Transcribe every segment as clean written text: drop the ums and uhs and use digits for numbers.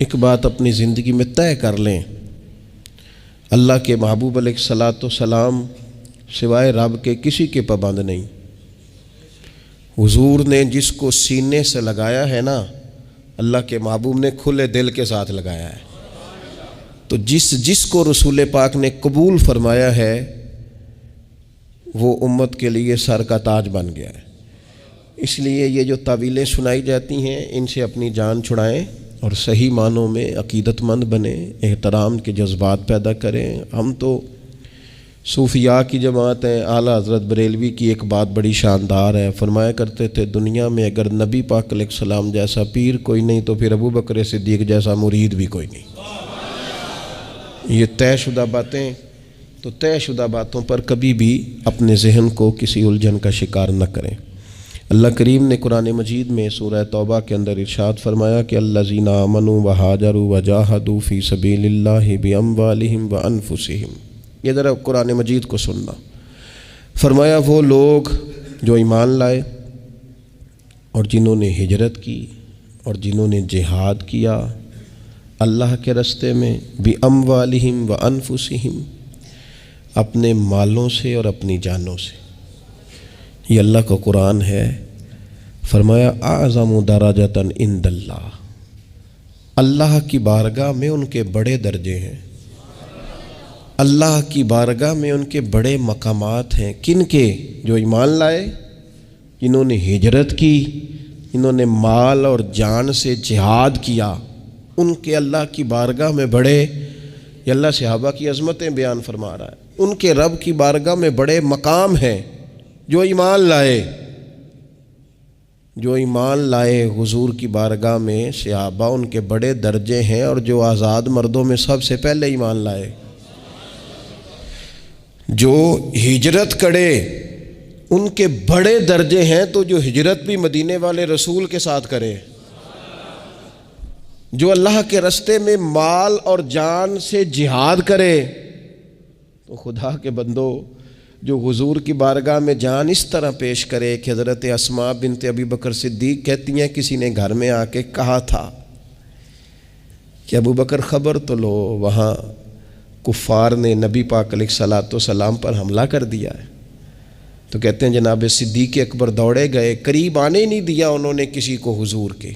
ایک بات اپنی زندگی میں طے کر لیں، اللہ کے محبوب علیہ الصلاۃ والسلام سوائے رب کے کسی کے پابند نہیں۔ حضور نے جس کو سینے سے لگایا ہے نا، اللہ کے محبوب نے کھلے دل کے ساتھ لگایا ہے۔ تو جس کو رسول پاک نے قبول فرمایا ہے وہ امت کے لیے سر کا تاج بن گیا ہے۔ اس لیے یہ جو تعویلیں سنائی جاتی ہیں ان سے اپنی جان چھڑائیں اور صحیح معنوں میں عقیدت مند بنیں، احترام کے جذبات پیدا کریں۔ ہم تو صوفیاء کی جماعت ہیں۔ اعلیٰ حضرت بریلوی کی ایک بات بڑی شاندار ہے، فرمایا کرتے تھے دنیا میں اگر نبی پاک علیہ السلام جیسا پیر کوئی نہیں تو پھر ابو بکر صدیق جیسا مرید بھی کوئی نہیں۔ یہ طے شدہ باتیں، تو طے شدہ باتوں پر کبھی بھی اپنے ذہن کو کسی الجھن کا شکار نہ کریں۔ اللہ کریم نے قرآن مجید میں سورہ توبہ کے اندر ارشاد فرمایا کہ الذین آمنوا وہاجروا وجاہدوا فی سبیل اللہ باموالہم وانفسہم۔ یہ ذرا قرآن مجید کو سننا۔ فرمایا وہ لوگ جو ایمان لائے اور جنہوں نے ہجرت کی اور جنہوں نے جہاد کیا اللہ کے راستے میں باموالہم وانفسہم، اپنے مالوں سے اور اپنی جانوں سے۔ یہ اللہ کا قرآن ہے۔ فرمایا اعظم درجۃ عند اللہ، اللہ کی بارگاہ میں ان کے بڑے درجے ہیں، اللہ کی بارگاہ میں ان کے بڑے مقامات ہیں۔ کن کے؟ جو ایمان لائے، جنہوں نے ہجرت کی، جنہوں نے مال اور جان سے جہاد کیا، ان کے اللہ کی بارگاہ میں بڑے، یہ اللہ صحابہ کی عظمتیں بیان فرما رہا ہے، ان کے رب کی بارگاہ میں بڑے مقام ہیں۔ جو ایمان لائے، جو ایمان لائے حضور کی بارگاہ میں صحابہ، ان کے بڑے درجے ہیں۔ اور جو آزاد مردوں میں سب سے پہلے ایمان لائے، جو ہجرت کرے، ان کے بڑے درجے ہیں۔ تو جو ہجرت بھی مدینے والے رسول کے ساتھ کرے، جو اللہ کے راستے میں مال اور جان سے جہاد کرے، تو خدا کے بندو جو حضور کی بارگاہ میں جان اس طرح پیش کرے کہ حضرت اسماء بنت ابی بکر صدیق کہتی ہیں کسی نے گھر میں آ کے کہا تھا کہ ابو بکر خبر تو لو، وہاں کفار نے نبی پاک علیہ الصلاۃ والسلام پر حملہ کر دیا ہے۔ تو کہتے ہیں جناب صدیق اکبر دوڑے گئے، قریب آنے نہیں دیا انہوں نے کسی کو حضور کے۔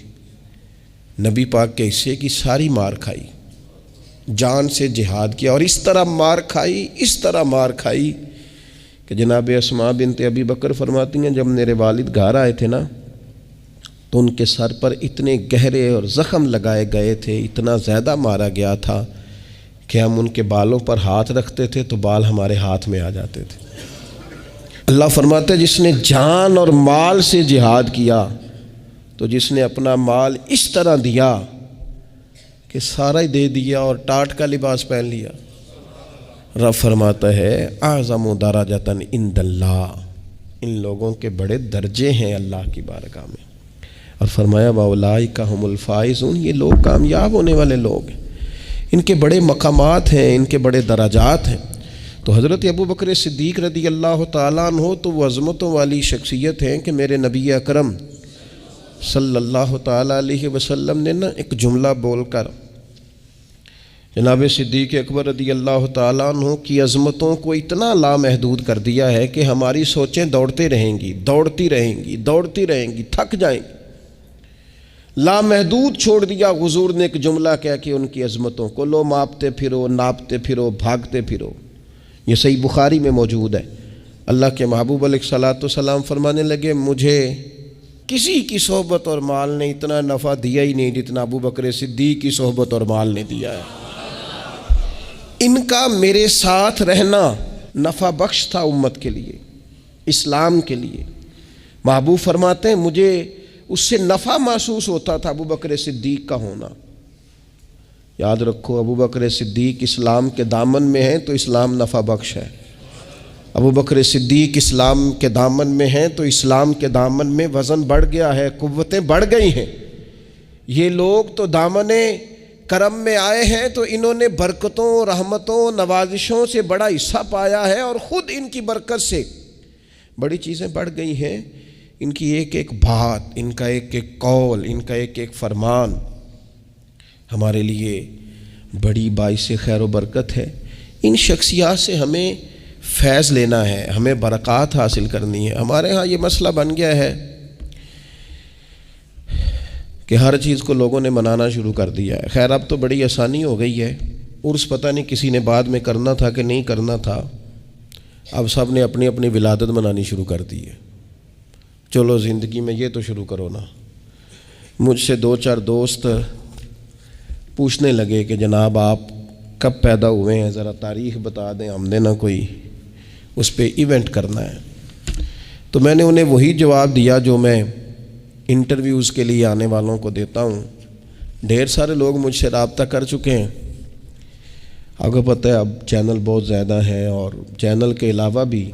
نبی پاک کے حصے کی ساری مار کھائی، جان سے جہاد کیا، اور اس طرح مار کھائی، اس طرح مار کھائی کہ جناب اسماء بنت ابی بکر فرماتی ہیں جب میرے والد گھر آئے تھے نا تو ان کے سر پر اتنے گہرے اور زخم لگائے گئے تھے، اتنا زیادہ مارا گیا تھا کہ ہم ان کے بالوں پر ہاتھ رکھتے تھے تو بال ہمارے ہاتھ میں آ جاتے تھے۔ اللہ فرماتے جس نے جان اور مال سے جہاد کیا، تو جس نے اپنا مال اس طرح دیا کہ سارا ہی دے دیا اور ٹاٹ کا لباس پہن لیا، رب فرماتا ہے اعظم درجۃ عند اللہ، ان لوگوں کے بڑے درجے ہیں اللہ کی بارگاہ میں۔ اور فرمایا واولئک ھم الفائزون، یہ لوگ کامیاب ہونے والے لوگ ہیں، ان کے بڑے مقامات ہیں، ان کے بڑے درجات ہیں۔ تو حضرت ابو بکر صدیق رضی اللہ تعالیٰ عنہ تو وہ عظمتوں والی شخصیت ہیں کہ میرے نبی اکرم صلی اللہ تعالیٰ علیہ وسلم نے نا ایک جملہ بول کر جناب صدیق اکبر رضی اللہ تعالیٰ عنہ کی عظمتوں کو اتنا لامحدود کر دیا ہے کہ ہماری سوچیں دوڑتے رہیں گی، دوڑتی رہیں گی، دوڑتی رہیں گی، تھک جائیں گی۔ لامحدود چھوڑ دیا حضور نے ایک جملہ کہہ کے ان کی عظمتوں کو، لو ماپتے پھرو، ناپتے پھرو، بھاگتے پھرو۔ یہ صحیح بخاری میں موجود ہے۔ اللہ کے محبوب علیہ الصلاۃ والسلام فرمانے لگے مجھے کسی کی صحبت اور مال نے اتنا نفع دیا ہی نہیں جتنا ابو بکر صدیق کی صحبت اور مال نے دیا ہے۔ ان کا میرے ساتھ رہنا نفع بخش تھا امت کے لیے، اسلام کے لیے۔ محبوب فرماتے ہیں مجھے اس سے نفع محسوس ہوتا تھا ابو بکر صدیق کا ہونا۔ یاد رکھو ابو بکر صدیق اسلام کے دامن میں ہیں تو اسلام نفع بخش ہے۔ ابو بکر صدیق اسلام کے دامن میں ہیں تو اسلام کے دامن میں وزن بڑھ گیا ہے، قوتیں بڑھ گئی ہیں۔ یہ لوگ تو دامن کرم میں آئے ہیں تو انہوں نے برکتوں، رحمتوں، نوازشوں سے بڑا حصہ پایا ہے، اور خود ان کی برکت سے بڑی چیزیں بڑھ گئی ہیں۔ ان کی ایک ایک بات، ان کا ایک ایک قول، ان کا ایک ایک فرمان ہمارے لیے بڑی باعث خیر و برکت ہے۔ ان شخصیات سے ہمیں فیض لینا ہے، ہمیں برکات حاصل کرنی ہے۔ ہمارے ہاں یہ مسئلہ بن گیا ہے کہ ہر چیز کو لوگوں نے منانا شروع کر دیا ہے۔ خیر اب تو بڑی آسانی ہو گئی ہے، عرس پتہ نہیں کسی نے بعد میں کرنا تھا کہ نہیں کرنا تھا، اب سب نے اپنی اپنی ولادت منانی شروع کر دی ہے۔ چلو زندگی میں یہ تو شروع کرو نا۔ مجھ سے 2-4 دوست پوچھنے لگے کہ جناب آپ کب پیدا ہوئے ہیں، ذرا تاریخ بتا دیں، ہم نے نہ کوئی اس پہ ایونٹ کرنا ہے۔ تو میں نے انہیں وہی جواب دیا جو میں انٹرویوز کے لیے آنے والوں کو دیتا ہوں۔ ڈھیر سارے لوگ مجھ سے رابطہ کر چکے ہیں۔ آپ کو پتہ ہے اب چینل بہت زیادہ ہیں، اور چینل کے علاوہ بھی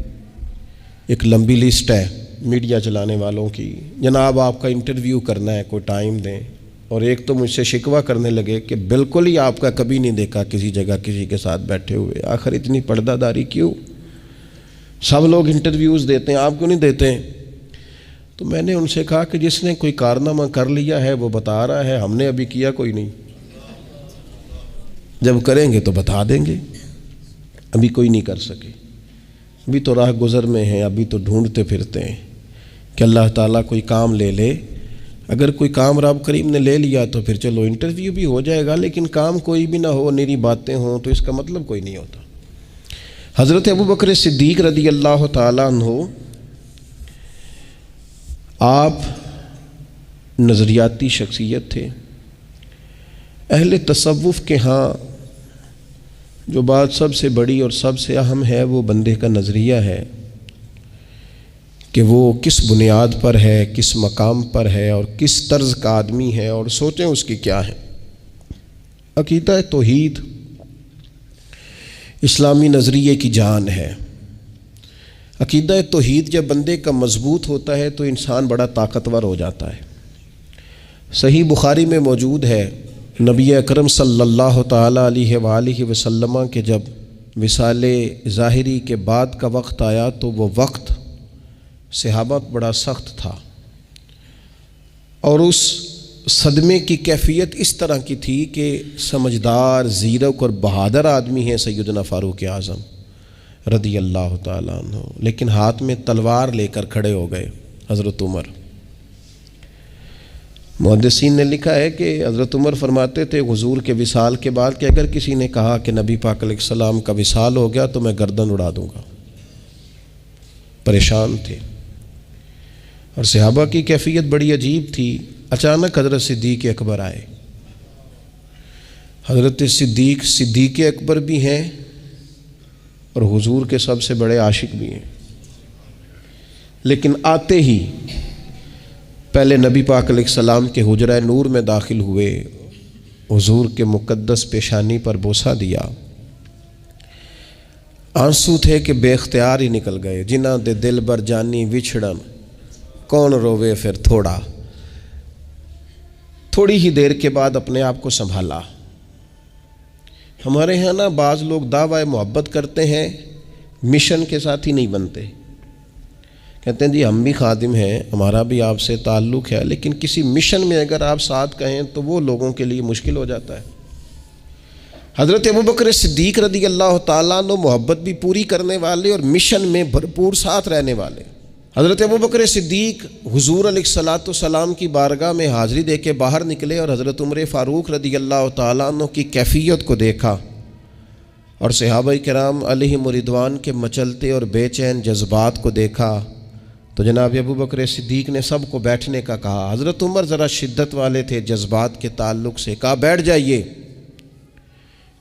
ایک لمبی لسٹ ہے میڈیا چلانے والوں کی، جناب آپ کا انٹرویو کرنا ہے، کوئی ٹائم دیں۔ اور ایک تو مجھ سے شکوہ کرنے لگے کہ بالکل ہی آپ کا کبھی نہیں دیکھا کسی جگہ کسی کے ساتھ بیٹھے ہوئے، آخر اتنی پردہ داری کیوں؟ سب لوگ انٹرویوز دیتے ہیں، آپ کیوں نہیں دیتے؟ تو میں نے ان سے کہا کہ جس نے کوئی کارنامہ کر لیا ہے وہ بتا رہا ہے، ہم نے ابھی کیا کوئی نہیں، جب کریں گے تو بتا دیں گے، ابھی کوئی نہیں کر سکے، ابھی تو راہ گزر میں ہیں، ابھی تو ڈھونڈتے پھرتے ہیں کہ اللہ تعالیٰ کوئی کام لے لے۔ اگر کوئی کام رب کریم نے لے لیا تو پھر چلو انٹرویو بھی ہو جائے گا، لیکن کام کوئی بھی نہ ہو، نری باتیں ہوں تو اس کا مطلب کوئی نہیں ہوتا۔ حضرت ابوبکر صدیق رضی اللہ تعالیٰ عنہ آپ نظریاتی شخصیت تھے۔ اہل تصوف کے ہاں جو بات سب سے بڑی اور سب سے اہم ہے وہ بندے کا نظریہ ہے کہ وہ کس بنیاد پر ہے، کس مقام پر ہے، اور کس طرز کا آدمی ہے، اور سوچیں اس کی کیا ہے۔ عقیدہ توحید اسلامی نظریے کی جان ہے۔ عقیدہ توحید جب بندے کا مضبوط ہوتا ہے تو انسان بڑا طاقتور ہو جاتا ہے۔ صحیح بخاری میں موجود ہے، نبی اکرم صلی اللہ تعالیٰ علیہ وآلہ وسلم کے جب وصال ظاہری کے بعد کا وقت آیا تو وہ وقت صحابہ بڑا سخت تھا، اور اس صدمے کی کیفیت اس طرح کی تھی کہ سمجھدار، زیرک اور بہادر آدمی ہیں سیدنا فاروق اعظم رضی اللہ تعالیٰ عنہ، لیکن ہاتھ میں تلوار لے کر کھڑے ہو گئے حضرت عمر۔ محدثین نے لکھا ہے کہ حضرت عمر فرماتے تھے حضور کے وصال کے بعد کہ اگر کسی نے کہا کہ نبی پاک علیہ السلام کا وصال ہو گیا تو میں گردن اڑا دوں گا۔ پریشان تھے، اور صحابہ کی کیفیت بڑی عجیب تھی۔ اچانک حضرت صدیق اکبر آئے۔ حضرت صدیق اکبر بھی ہیں اور حضور کے سب سے بڑے عاشق بھی ہیں، لیکن آتے ہی پہلے نبی پاک علیہ السلام کے حجرہ نور میں داخل ہوئے، حضور کے مقدس پیشانی پر بوسہ دیا۔ آنسو تھے کہ بے اختیار ہی نکل گئے۔ جنہ دے دل بر جانی وچھڑن کون روے پھر تھوڑا۔ تھوڑی ہی دیر کے بعد اپنے آپ کو سنبھالا۔ ہمارے ہاں نا بعض لوگ دعوی محبت کرتے ہیں، مشن کے ساتھ ہی نہیں بنتے۔ کہتے ہیں جی ہم بھی خادم ہیں، ہمارا بھی آپ سے تعلق ہے، لیکن کسی مشن میں اگر آپ ساتھ کہیں تو وہ لوگوں کے لیے مشکل ہو جاتا ہے۔ حضرت ابوبکر صدیق رضی اللہ تعالیٰ عنہ محبت بھی پوری کرنے والے اور مشن میں بھرپور ساتھ رہنے والے۔ حضرت ابوبکر صدیق حضور علیہ الصلوۃ والسلام کی بارگاہ میں حاضری دے کے باہر نکلے اور حضرت عمر فاروق رضی اللہ تعالیٰ عنہ کی کیفیت کو دیکھا، اور صحابہ کرام علیہم رضوان کے مچلتے اور بے چین جذبات کو دیکھا، تو جناب ابوبکر صدیق نے سب کو بیٹھنے کا کہا۔ حضرت عمر ذرا شدت والے تھے جذبات کے تعلق سے، کہا بیٹھ جائیے،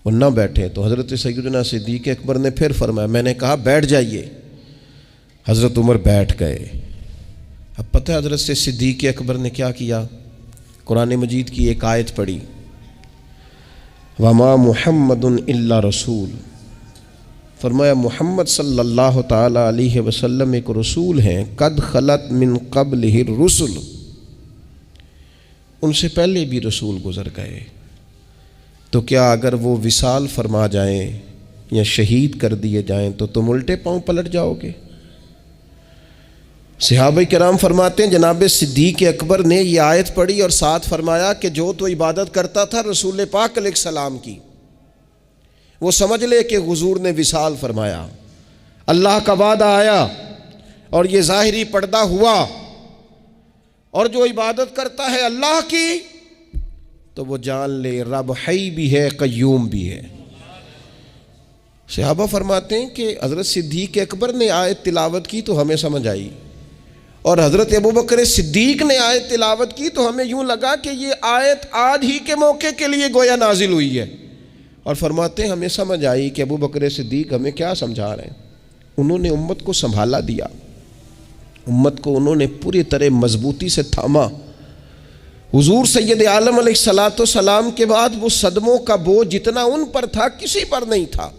وہ نہ بیٹھے تو حضرت سیدنا صدیق اکبر نے پھر فرمایا، میں نے کہا بیٹھ جائیے، حضرت عمر بیٹھ گئے۔ اب پتہ ہے حضرت صدیق اکبر نے کیا کیا؟ قرآن مجید کی ایک آیت پڑھی، وَمَا مُحَمَّدٌ إِلَّا رَسُولٌ، فرمایا محمد صلی اللہ تعالیٰ علیہ وسلم ایک رسول ہیں، قد خلت من قبلہ الرسل، ان سے پہلے بھی رسول گزر گئے، تو کیا اگر وہ وصال فرما جائیں یا شہید کر دیے جائیں تو تم الٹے پاؤں پلٹ جاؤ گے؟ صحابہ کرام فرماتے ہیں جناب صدیق اکبر نے یہ آیت پڑھی اور ساتھ فرمایا کہ جو تو عبادت کرتا تھا رسول پاک علیہ السلام کی، وہ سمجھ لے کہ حضور نے وصال فرمایا، اللہ کا وعدہ آیا اور یہ ظاہری پردہ ہوا، اور جو عبادت کرتا ہے اللہ کی تو وہ جان لے رب حی بھی ہے قیوم بھی ہے۔ صحابہ فرماتے ہیں کہ حضرت صدیق اکبر نے آیت تلاوت کی تو ہمیں سمجھ آئی، اور حضرت ابوبکر صدیق نے آیت تلاوت کی تو ہمیں یوں لگا کہ یہ آیت آج ہی کے موقع کے لیے گویا نازل ہوئی ہے، اور فرماتے ہیں ہمیں سمجھ آئی کہ ابوبکر صدیق ہمیں کیا سمجھا رہے ہیں۔ انہوں نے امت کو سنبھالا دیا، امت کو انہوں نے پوری طرح مضبوطی سے تھاما۔ حضور سید عالم علیہ السلام کے بعد وہ صدموں کا بوجھ جتنا ان پر تھا کسی پر نہیں تھا،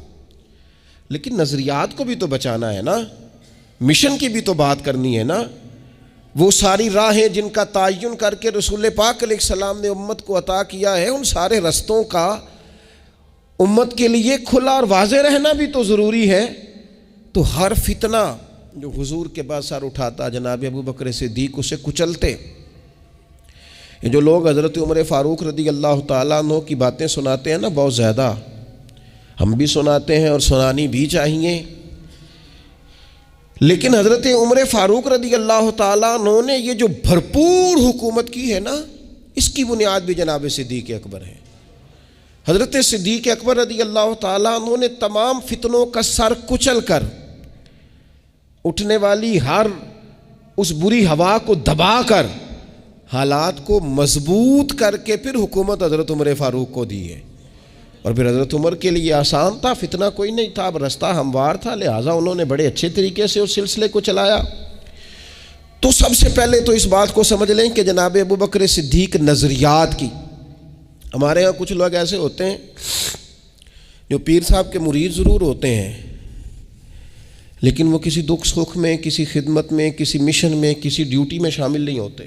لیکن نظریات کو بھی تو بچانا ہے نا، مشن کی بھی تو بات کرنی ہے نا۔ وہ ساری راہیں جن کا تعین کر کے رسول پاک علیہ السلام نے امت کو عطا کیا ہے، ان سارے رستوں کا امت کے لیے کھلا اور واضح رہنا بھی تو ضروری ہے۔ تو ہر فتنہ جو حضور کے بعد سر اٹھاتا جناب ابوبکر صدیق اسے کچلتے۔ یہ جو لوگ حضرت عمر فاروق رضی اللہ تعالیٰ عنہ کی باتیں سناتے ہیں نا، بہت زیادہ ہم بھی سناتے ہیں اور سنانی بھی چاہیے، لیکن حضرت عمر فاروق رضی اللہ تعالیٰ عنہ نے یہ جو بھرپور حکومت کی ہے نا، اس کی بنیاد بھی جناب صدیق اکبر ہے۔ حضرت صدیق اکبر رضی اللہ تعالیٰ عنہ نے تمام فتنوں کا سر کچل کر اٹھنے والی ہر اس بری ہوا کو دبا کر حالات کو مضبوط کر کے پھر حکومت حضرت عمر فاروق کو دی ہے۔ اور پھر حضرت عمر کے لیے آسان تھا، فتنہ کوئی نہیں تھا، اب رستہ ہموار تھا، لہٰذا انہوں نے بڑے اچھے طریقے سے اس سلسلے کو چلایا۔ تو سب سے پہلے تو اس بات کو سمجھ لیں کہ جناب ابوبکر صدیق نظریات کی، ہمارے ہاں کچھ لوگ ایسے ہوتے ہیں جو پیر صاحب کے مرید ضرور ہوتے ہیں، لیکن وہ کسی دکھ سکھ میں، کسی خدمت میں، کسی مشن میں، کسی ڈیوٹی میں شامل نہیں ہوتے۔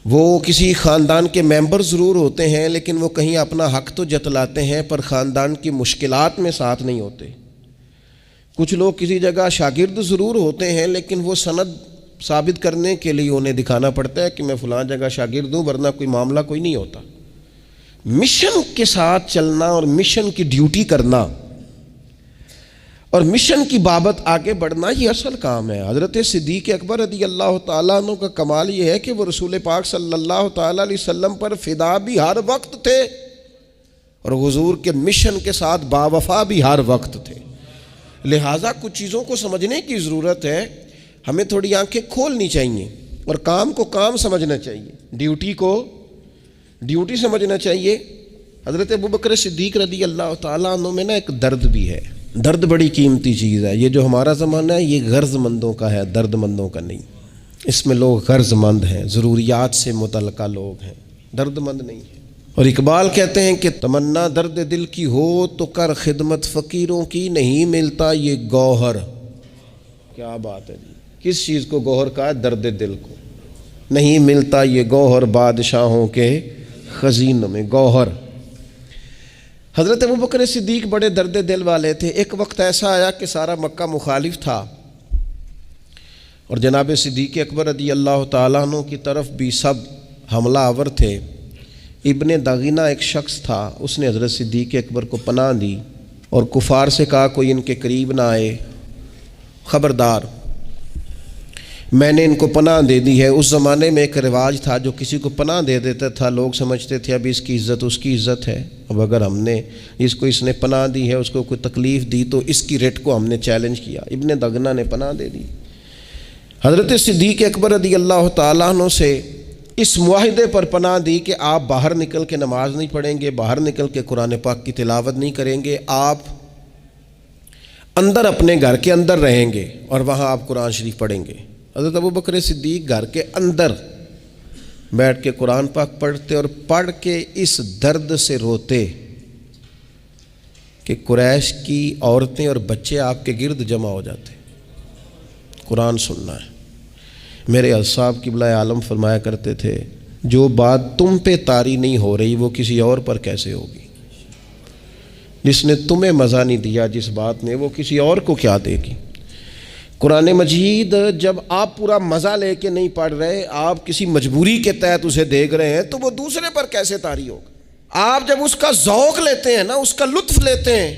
وہ کسی خاندان کے ممبر ضرور ہوتے ہیں، لیکن وہ کہیں اپنا حق تو جتلاتے ہیں پر خاندان کی مشکلات میں ساتھ نہیں ہوتے۔ کچھ لوگ کسی جگہ شاگرد ضرور ہوتے ہیں، لیکن وہ سند ثابت کرنے کے لیے انہیں دکھانا پڑتا ہے کہ میں فلاں جگہ شاگرد ہوں، ورنہ کوئی معاملہ کوئی نہیں ہوتا۔ مشن کے ساتھ چلنا اور مشن کی ڈیوٹی کرنا اور مشن کی بابت آگے بڑھنا، یہ اصل کام ہے۔ حضرت صدیق اکبر رضی اللہ تعالیٰ عنہ کا کمال یہ ہے کہ وہ رسول پاک صلی اللہ تعالیٰ علیہ وسلم پر فدا بھی ہر وقت تھے، اور حضور کے مشن کے ساتھ باوفا بھی ہر وقت تھے۔ لہٰذا کچھ چیزوں کو سمجھنے کی ضرورت ہے، ہمیں تھوڑی آنکھیں کھولنی چاہیے اور کام کو کام سمجھنا چاہیے، ڈیوٹی کو ڈیوٹی سمجھنا چاہیے۔ حضرت ابوبکر صدیق رضی اللہ تعالیٰ عنہ میں نا ایک درد بھی ہے۔ درد بڑی قیمتی چیز ہے۔ یہ جو ہمارا زمانہ ہے یہ غرض مندوں کا ہے، درد مندوں کا نہیں۔ اس میں لوگ غرض مند ہیں، ضروریات سے متعلقہ لوگ ہیں، درد مند نہیں ہیں۔ اور اقبال کہتے ہیں کہ تمنا درد دل کی ہو تو کر خدمت فقیروں کی، نہیں ملتا یہ گوہر۔ کیا بات ہے جی، کس چیز کو گوہر کہا ہے؟ درد دل کو۔ نہیں ملتا یہ گوہر بادشاہوں کے خزینوں میں، گوہر۔ حضرت ابوبکر صدیق بڑے درد دل والے تھے۔ ایک وقت ایسا آیا کہ سارا مکہ مخالف تھا، اور جناب صدیق اکبر رضی اللہ تعالیٰ عنہ کی طرف بھی سب حملہ آور تھے۔ ابن دغینہ ایک شخص تھا، اس نے حضرت صدیق اکبر کو پناہ دی اور کفار سے کہا کوئی ان کے قریب نہ آئے، خبردار میں نے ان کو پناہ دے دی ہے۔ اس زمانے میں ایک رواج تھا، جو کسی کو پناہ دے دیتا تھا لوگ سمجھتے تھے اب اس کی عزت اس کی عزت ہے، اب اگر ہم نے جس کو اس نے پناہ دی ہے اس کو کوئی تکلیف دی تو اس کی ریٹ کو ہم نے چیلنج کیا۔ ابن دغنہ نے پناہ دے دی۔ حضرت صدیق اکبر رضی اللہ تعالیٰ عنہ سے اس معاہدے پر پناہ دی کہ آپ باہر نکل کے نماز نہیں پڑھیں گے، باہر نکل کے قرآن پاک کی تلاوت نہیں کریں گے، آپ اندر اپنے گھر کے اندر رہیں گے اور وہاں آپ قرآن شریف پڑھیں گے۔ حضرت ابوبکر صدیق گھر کے اندر بیٹھ کے قرآن پاک پڑھتے اور پڑھ کے اس درد سے روتے کہ قریش کی عورتیں اور بچے آپ کے گرد جمع ہو جاتے، قرآن سننا ہے۔ میرے صاحب قبلہ عالم فرمایا کرتے تھے جو بات تم پہ طاری نہیں ہو رہی وہ کسی اور پر کیسے ہوگی؟ جس نے تمہیں مزہ نہیں دیا جس بات نے، وہ کسی اور کو کیا دے گی؟ قرآن مجید جب آپ پورا مزہ لے کے نہیں پڑھ رہے، آپ کسی مجبوری کے تحت اسے دیکھ رہے ہیں، تو وہ دوسرے پر کیسے طاری ہوگا؟ آپ جب اس کا ذوق لیتے ہیں نا، اس کا لطف لیتے ہیں،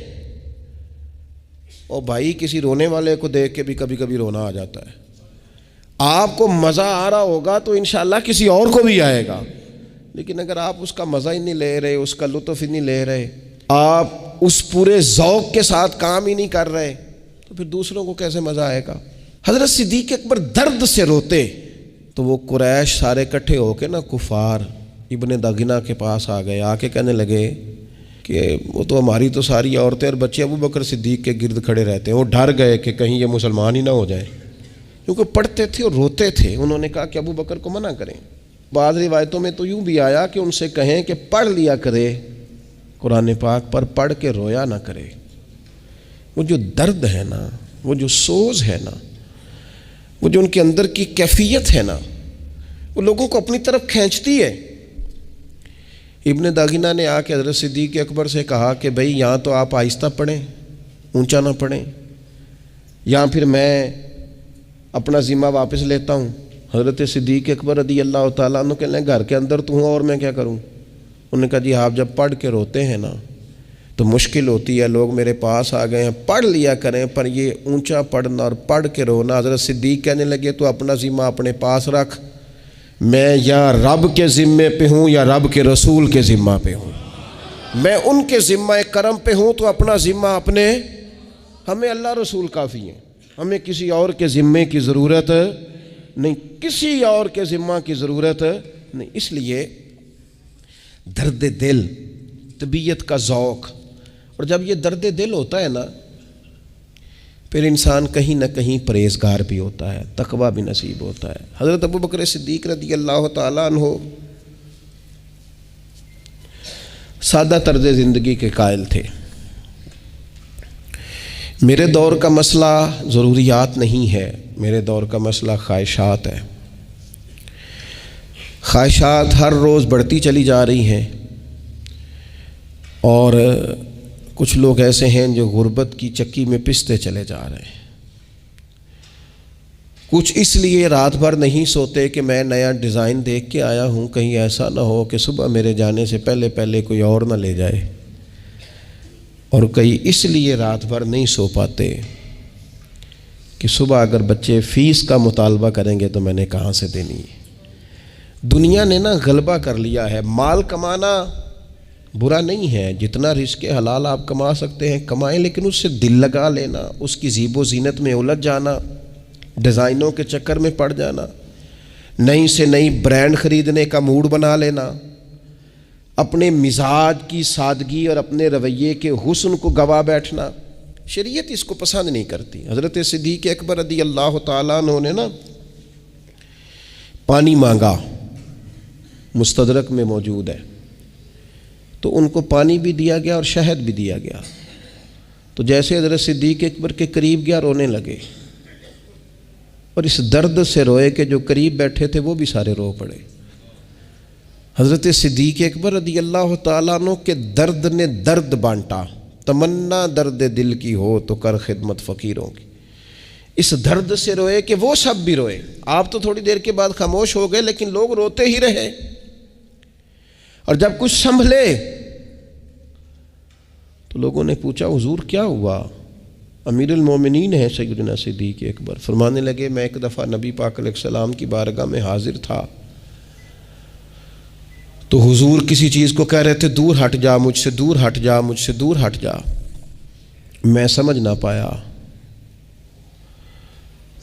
اور بھائی کسی رونے والے کو دیکھ کے بھی کبھی کبھی رونا آ جاتا ہے۔ آپ کو مزہ آ رہا ہوگا تو انشاءاللہ کسی اور کو بھی آئے گا، لیکن اگر آپ اس کا مزہ ہی نہیں لے رہے، اس کا لطف ہی نہیں لے رہے، آپ اس پورے ذوق کے ساتھ کام ہی نہیں کر رہے، تو پھر دوسروں کو کیسے مزہ آئے گا؟ حضرت صدیق اکبر درد سے روتے تو وہ قریش سارے اکٹھے ہو کے نا کفار ابن دغنہ کے پاس آ گئے، آ کے کہنے لگے کہ وہ تو ہماری تو ساری عورتیں اور بچے ابو بکر صدیق کے گرد کھڑے رہتے ہیں، وہ ڈر گئے کہ کہیں یہ مسلمان ہی نہ ہو جائیں، کیونکہ پڑھتے تھے اور روتے تھے۔ انہوں نے کہا کہ ابو بکر کو منع کریں۔ بعض روایتوں میں تو یوں بھی آیا کہ ان سے کہیں کہ پڑھ لیا کرے قرآن پاک، پر پڑھ کے رویا نہ کرے۔ وہ جو درد ہے نا، وہ جو سوز ہے نا، وہ جو ان کے اندر کی کیفیت ہے نا، وہ لوگوں کو اپنی طرف کھینچتی ہے۔ ابن داغنہ نے آ کے حضرت صدیق اکبر سے کہا کہ بھئی یہاں تو آپ آہستہ پڑھیں، اونچا نہ پڑھیں، یا پھر میں اپنا ذمہ واپس لیتا ہوں۔ حضرت صدیق اکبر رضی اللہ تعالیٰ عنہ کہنے لگے گھر کے اندر تو ہوں اور میں کیا کروں؟ انہوں نے کہا جی آپ جب پڑھ کے روتے ہیں نا تو مشکل ہوتی ہے، لوگ میرے پاس آ گئے ہیں، پڑھ لیا کریں، پر یہ اونچا پڑھنا اور پڑھ کے رونا۔ حضرت صدیق کہنے لگے تو اپنا ذمہ اپنے پاس رکھ، میں یا رب کے ذمے پہ ہوں یا رب کے رسول کے ذمہ پہ ہوں، میں ان کے ذمہ کرم پہ ہوں تو اپنا ذمہ اپنے، ہمیں اللہ رسول کافی ہیں، ہمیں کسی اور کے ذمے کی ضرورت نہیں، کسی اور کے ذمہ کی ضرورت نہیں۔ اس لیے درد دل، طبیعت کا ذوق، اور جب یہ درد دل ہوتا ہے نا پھر انسان کہیں نہ کہیں پرہیزگار بھی ہوتا ہے، تقویٰ بھی نصیب ہوتا ہے۔ حضرت ابو بکر صدیق رضی اللہ تعالیٰ عنہ سادہ طرز زندگی کے قائل تھے۔ میرے دور کا مسئلہ ضروریات نہیں ہے، میرے دور کا مسئلہ خواہشات ہے۔ خواہشات ہر روز بڑھتی چلی جا رہی ہیں، اور کچھ لوگ ایسے ہیں جو غربت کی چکی میں پستے چلے جا رہے ہیں۔ کچھ اس لیے رات بھر نہیں سوتے کہ میں نیا ڈیزائن دیکھ کے آیا ہوں، کہیں ایسا نہ ہو کہ صبح میرے جانے سے پہلے پہلے کوئی اور نہ لے جائے، اور کئی اس لیے رات بھر نہیں سو پاتے کہ صبح اگر بچے فیس کا مطالبہ کریں گے تو میں نے کہاں سے دینی ہے۔ دنیا نے نا غلبہ کر لیا ہے۔ مال کمانا برا نہیں ہے، جتنا رزق حلال آپ کما سکتے ہیں کمائیں، لیکن اس سے دل لگا لینا، اس کی زیب و زینت میں الجھ جانا، ڈیزائنوں کے چکر میں پڑ جانا، نئی سے نئی برانڈ خریدنے کا موڈ بنا لینا، اپنے مزاج کی سادگی اور اپنے رویے کے حسن کو گوا بیٹھنا، شریعت اس کو پسند نہیں کرتی۔ حضرت صدیق اکبر رضی اللہ تعالیٰ عنہ نے نا پانی مانگا، مستدرک میں موجود ہے، تو ان کو پانی بھی دیا گیا اور شہد بھی دیا گیا، تو جیسے حضرت صدیق اکبر کے قریب گیا رونے لگے، اور اس درد سے روئے کہ جو قریب بیٹھے تھے وہ بھی سارے رو پڑے۔ حضرت صدیق اکبر رضی اللہ تعالیٰ عنہ کے درد نے درد بانٹا، تمنا درد دل کی ہو تو کر خدمت فقیروں کی۔ اس درد سے روئے کہ وہ سب بھی روئے۔ آپ تو تھوڑی دیر کے بعد خاموش ہو گئے، لیکن لوگ روتے ہی رہے، اور جب کچھ سنبھلے تو لوگوں نے پوچھا حضور کیا ہوا؟ امیر المومنین ہے سیدنا صدیق اکبر۔ فرمانے لگے میں ایک دفعہ نبی پاک علیہ السلام کی بارگاہ میں حاضر تھا، تو حضور کسی چیز کو کہہ رہے تھے دور ہٹ جا مجھ سے، دور ہٹ جا مجھ سے، دور ہٹ جا۔ میں سمجھ نہ پایا،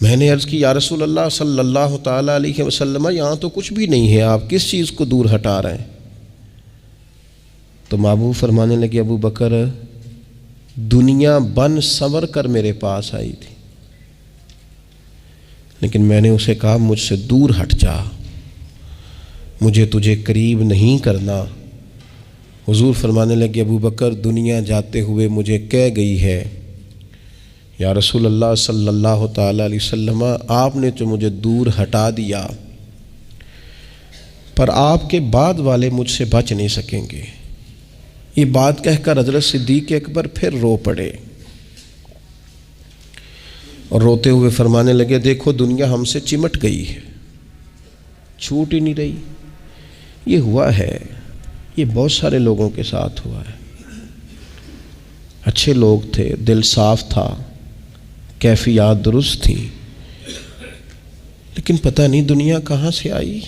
میں نے عرض کی یا رسول اللہ صلی اللہ تعالیٰ علیہ وسلم یہاں تو کچھ بھی نہیں ہے، آپ کس چیز کو دور ہٹا رہے ہیں؟ تو محبوب فرمانے لگے ابو بکر دنیا بن سنور کر میرے پاس آئی تھی، لیکن میں نے اسے کہا مجھ سے دور ہٹ جا، مجھے تجھے قریب نہیں کرنا۔ حضور فرمانے لگے ابو بکر دنیا جاتے ہوئے مجھے کہہ گئی ہے یا رسول اللہ صلی اللہ تعالیٰ علیہ وسلم آپ نے تو مجھے دور ہٹا دیا، پر آپ کے بعد والے مجھ سے بچ نہیں سکیں گے۔ یہ بات کہہ کر حضرت صدیق اکبر پھر رو پڑے۔ اور روتے ہوئے فرمانے لگے دیکھو دنیا ہم سے چمٹ گئی ہے، چھوٹ ہی نہیں رہی۔ یہ ہوا ہے، یہ بہت سارے لوگوں کے ساتھ ہوا ہے۔ اچھے لوگ تھے، دل صاف تھا، کیفیات درست تھی، لیکن پتہ نہیں دنیا کہاں سے آئی۔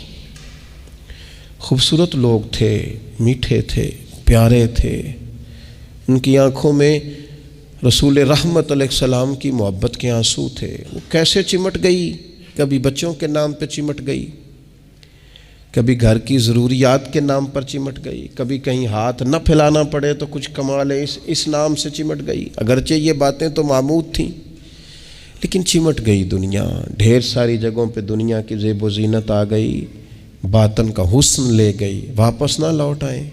خوبصورت لوگ تھے، میٹھے تھے، پیارے تھے، ان کی آنکھوں میں رسول رحمت علیہ السلام کی محبت کے آنسو تھے۔ وہ کیسے چمٹ گئی؟ کبھی بچوں کے نام پہ چمٹ گئی، کبھی گھر کی ضروریات کے نام پر چمٹ گئی، کبھی کہیں ہاتھ نہ پھیلانا پڑے تو کچھ کما لے اس نام سے چمٹ گئی۔ اگرچہ یہ باتیں تو معمول تھیں، لیکن چمٹ گئی دنیا۔ ڈھیر ساری جگہوں پہ دنیا کی زیب و زینت آ گئی، باطن کا حسن لے گئی، واپس نہ لوٹ آئیں۔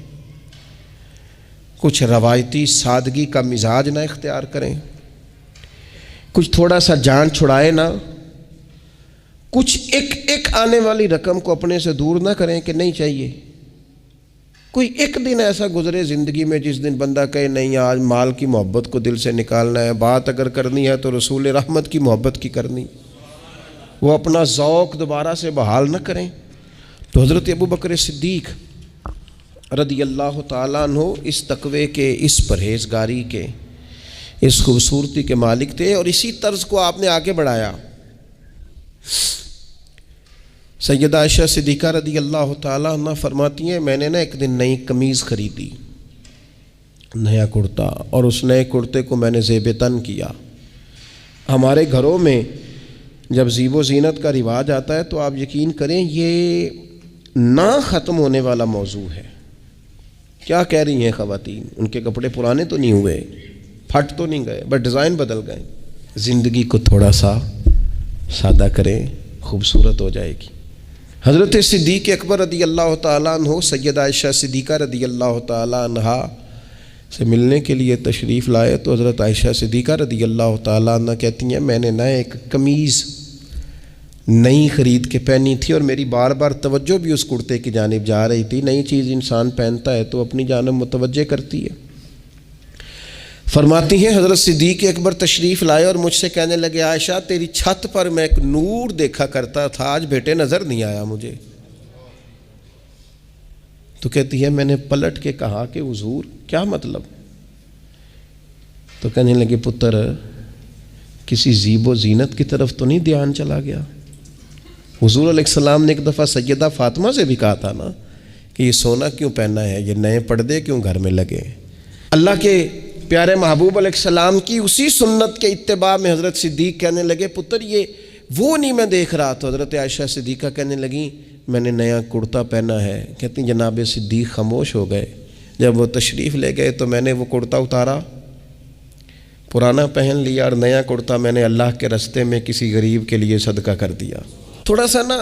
کچھ روایتی سادگی کا مزاج نہ اختیار کریں، کچھ تھوڑا سا جان چھڑائے نہ، کچھ ایک آنے والی رقم کو اپنے سے دور نہ کریں کہ نہیں چاہیے۔ کوئی ایک دن ایسا گزرے زندگی میں جس دن بندہ کہے نہیں آج مال کی محبت کو دل سے نکالنا ہے، بات اگر کرنی ہے تو رسول رحمت کی محبت کی کرنی، وہ اپنا ذوق دوبارہ سے بحال نہ کریں۔ تو حضرت ابوبکر صدیق رضی اللہ تعالیٰ عنہ اس تقوی کے، اس پرہیزگاری کے، اس خوبصورتی کے مالک تھے، اور اسی طرز کو آپ نے آگے بڑھایا۔ سیدہ عائشہ صدیقہ رضی اللہ تعالیٰ عنہ فرماتی ہیں میں نے ایک دن نئی قمیض خریدی، نیا کرتا، اور اس نئے کرتے کو میں نے زیب تن کیا۔ ہمارے گھروں میں جب زیب و زینت کا رواج آتا ہے تو آپ یقین کریں یہ نہ ختم ہونے والا موضوع ہے۔ کیا کہہ رہی ہیں خواتین؟ ان کے کپڑے پرانے تو نہیں ہوئے، پھٹ تو نہیں گئے، بس ڈیزائن بدل گئے۔ زندگی کو تھوڑا سا سادہ کریں، خوبصورت ہو جائے گی۔ حضرت صدیق اکبر رضی اللہ تعالیٰ عنہ سیدہ عائشہ صدیقہ رضی اللہ تعالیٰ عنہا سے ملنے کے لیے تشریف لائے تو حضرت عائشہ صدیقہ رضی اللہ تعالیٰ عنہ کہتی ہیں میں نے نہ ایک قمیض نئی خرید کے پہنی تھی، اور میری بار بار توجہ بھی اس کرتے کی جانب جا رہی تھی۔ نئی چیز انسان پہنتا ہے تو اپنی جانب متوجہ کرتی ہے۔ فرماتی ہیں حضرت صدیق اکبر تشریف لائے اور مجھ سے کہنے لگے عائشہ تیری چھت پر میں ایک نور دیکھا کرتا تھا، آج بیٹے نظر نہیں آیا مجھے۔ تو کہتی ہے میں نے پلٹ کے کہا کہ حضور کیا مطلب؟ تو کہنے لگے پتر کسی زیب و زینت کی طرف تو نہیں دھیان چلا گیا؟ حضور علیہ السلام نے ایک دفعہ سیدہ فاطمہ سے بھی کہا تھا نا کہ یہ سونا کیوں پہنا ہے، یہ نئے پردے کیوں گھر میں لگے؟ اللہ کے پیارے محبوب علیہ السلام کی اسی سنت کے اتباع میں حضرت صدیق کہنے لگے پتر یہ وہ نہیں میں دیکھ رہا تھا۔ حضرت عائشہ صدیقہ کہنے لگیں میں نے نیا کرتا پہنا ہے۔ کہتی ہیں جناب صدیق خاموش ہو گئے۔ جب وہ تشریف لے گئے تو میں نے وہ کرتا اتارا، پرانا پہن لیا، اور نیا کرتا میں نے اللہ کے راستے میں کسی غریب کے لیے صدقہ کر دیا۔ تھوڑا سا نا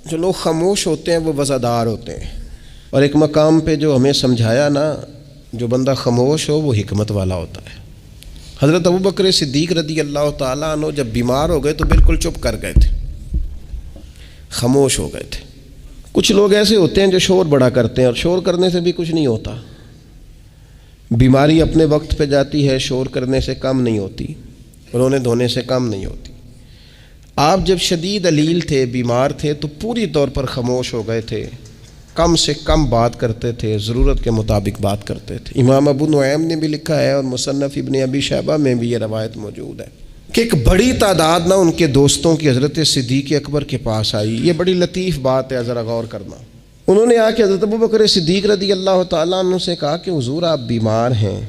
جو لوگ خاموش ہوتے ہیں وہ وزادار ہوتے ہیں، اور ایک مقام پہ جو ہمیں سمجھایا نا جو بندہ خاموش ہو وہ حکمت والا ہوتا ہے۔ حضرت ابوبکر صدیق رضی اللہ تعالیٰ عنہ جب بیمار ہو گئے تو بالکل چپ کر گئے تھے، خاموش ہو گئے تھے۔ کچھ لوگ ایسے ہوتے ہیں جو شور بڑا کرتے ہیں، اور شور کرنے سے بھی کچھ نہیں ہوتا۔ بیماری اپنے وقت پہ جاتی ہے، شور کرنے سے کم نہیں ہوتی، رونے دھونے سے کم نہیں ہوتی۔ آپ جب شدید علیل تھے، بیمار تھے، تو پوری طور پر خاموش ہو گئے تھے، کم سے کم بات کرتے تھے، ضرورت کے مطابق بات کرتے تھے۔ امام ابو نعیم نے بھی لکھا ہے اور مصنف ابن ابی شیبہ میں بھی یہ روایت موجود ہے کہ ایک بڑی تعداد نہ ان کے دوستوں کی حضرت صدیق اکبر کے پاس آئی۔ یہ بڑی لطیف بات ہے، ذرا غور کرنا۔ انہوں نے آ کے حضرت ابوبکر صدیق رضی اللہ تعالیٰ عنہ سے کہا کہ حضور آپ بیمار ہیں،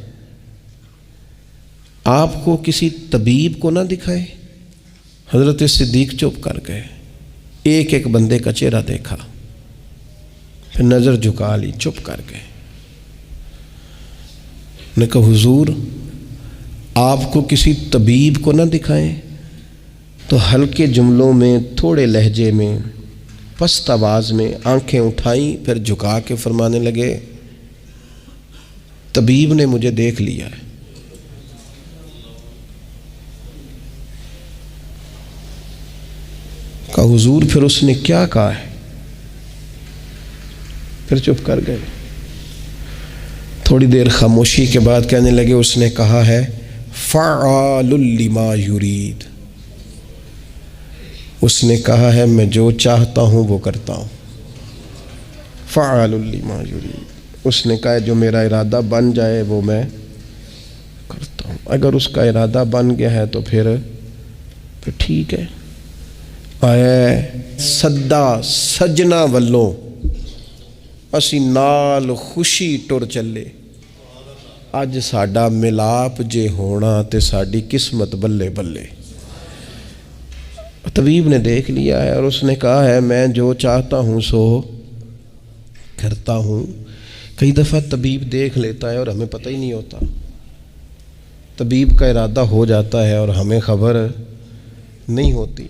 آپ کو کسی طبیب کو نہ دکھائے؟ حضرت صدیق چپ کر گئے، ایک ایک بندے کا چہرہ دیکھا، پھر نظر جھکا لی، چپ کر گئے۔ نے کہا حضور آپ کو کسی طبیب کو نہ دکھائیں؟ تو ہلکے جملوں میں، تھوڑے لہجے میں، پست آواز میں آنکھیں اٹھائیں، پھر جھکا کے فرمانے لگے طبیب نے مجھے دیکھ لیا ہے۔ کہا حضور پھر اس نے کیا کہا ہے؟ پھر چپ کر گئے۔ تھوڑی دیر خاموشی کے بعد کہنے لگے اس نے کہا ہے فعال لما یرید، اس نے کہا ہے میں جو چاہتا ہوں وہ کرتا ہوں، فعال لما یرید۔ اس نے کہا ہے جو میرا ارادہ بن جائے وہ میں کرتا ہوں۔ اگر اس کا ارادہ بن گیا ہے تو پھر ٹھیک ہے۔ آئے سدا سجنا والوں اسی نال خوشی ٹر چلے، اج ساڈا ملاپ جے ہونا تے ساڈی قسمت بلے بلے۔ طبیب نے دیکھ لیا ہے اور اس نے کہا ہے میں جو چاہتا ہوں سو کرتا ہوں۔ کئی دفعہ طبیب دیکھ لیتا ہے اور ہمیں پتہ ہی نہیں ہوتا، طبیب کا ارادہ ہو جاتا ہے اور ہمیں خبر نہیں ہوتی۔